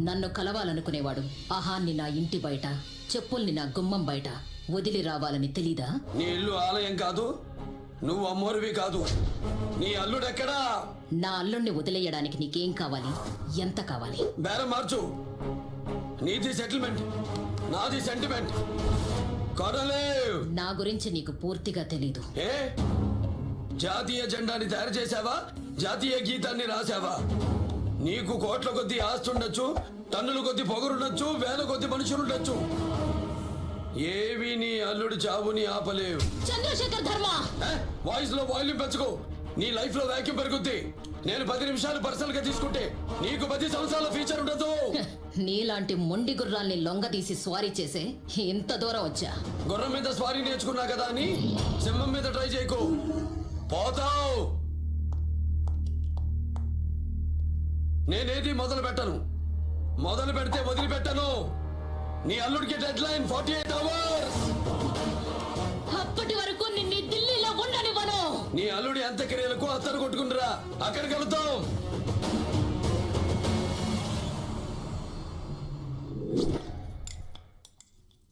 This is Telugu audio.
నన్ను కలవాలనుకునేవాడు అహాన్ని నా ఇంటి బయట, చెప్పుల్ని నా గుమ్మం బయట వదిలి రావాలని తెలీదా? నీ ఇల్లు ఆలయం కాదు, నువ్వు అమ్మోరువి కాదు. నీ అల్లుడెక్కడా? నా అల్లుణ్ణి వదిలేయడానికి నీకేం కావాలి? ఎంత కావాలి? బేరం మార్చు. నీది సెటిల్మెంట్, నాది సెంటిమెంట్. కొనలేవ్. నా గురించి నీకు పూర్తిగా తెలీదు. ఏ జాతీయ జెండాని తయారు చేశావా? జాతీయ గీతాన్ని రాశావా? నీకు కోట్ల కొద్ది ఆస్తుండొచ్చు, టన్నుల కొద్ది పొగరుండొచ్చు, వేల కొద్ది మనుషులుండొచ్చు. ఏవి నీ అల్లుడి చావుని ఆపలేవు. చంద్రశేఖర్ ధర్మ, వాయిస్ లో వాల్యూమ్ పెంచుకో. నీ లైఫ్ లో వాక్యూమ్ పెరుగుద్ది. నేను 10 నిమిషాలు పర్సనల్ గా తీసుకుంటే నీకు 10 సంవత్సరాల ఫీచర్ ఉండదు. నీలాంటి మొండి గుర్రాల్ని లొంగదీసి స్వారీ చేసే ఇంత దూరం వచ్చా. గుర్రం మీద స్వారీ నేర్చుకున్నా కదా అని సింహం మీద ట్రై చేయకు, పోతావు. నేనేది మొదలు పెట్టను, మొదలు పెడితే వదిలిపెట్టను. నీ అల్లుడికి డెడ్ లైన్ 48 అవర్స్. అప్పటి వరకు నిన్ను ఢిల్లీలో ఉండనివ్వను. నీ అల్లుడి అంత్యక్రియలకు అత్తరు కొట్టుకుంటురా, అక్కడికి వెళుతాం.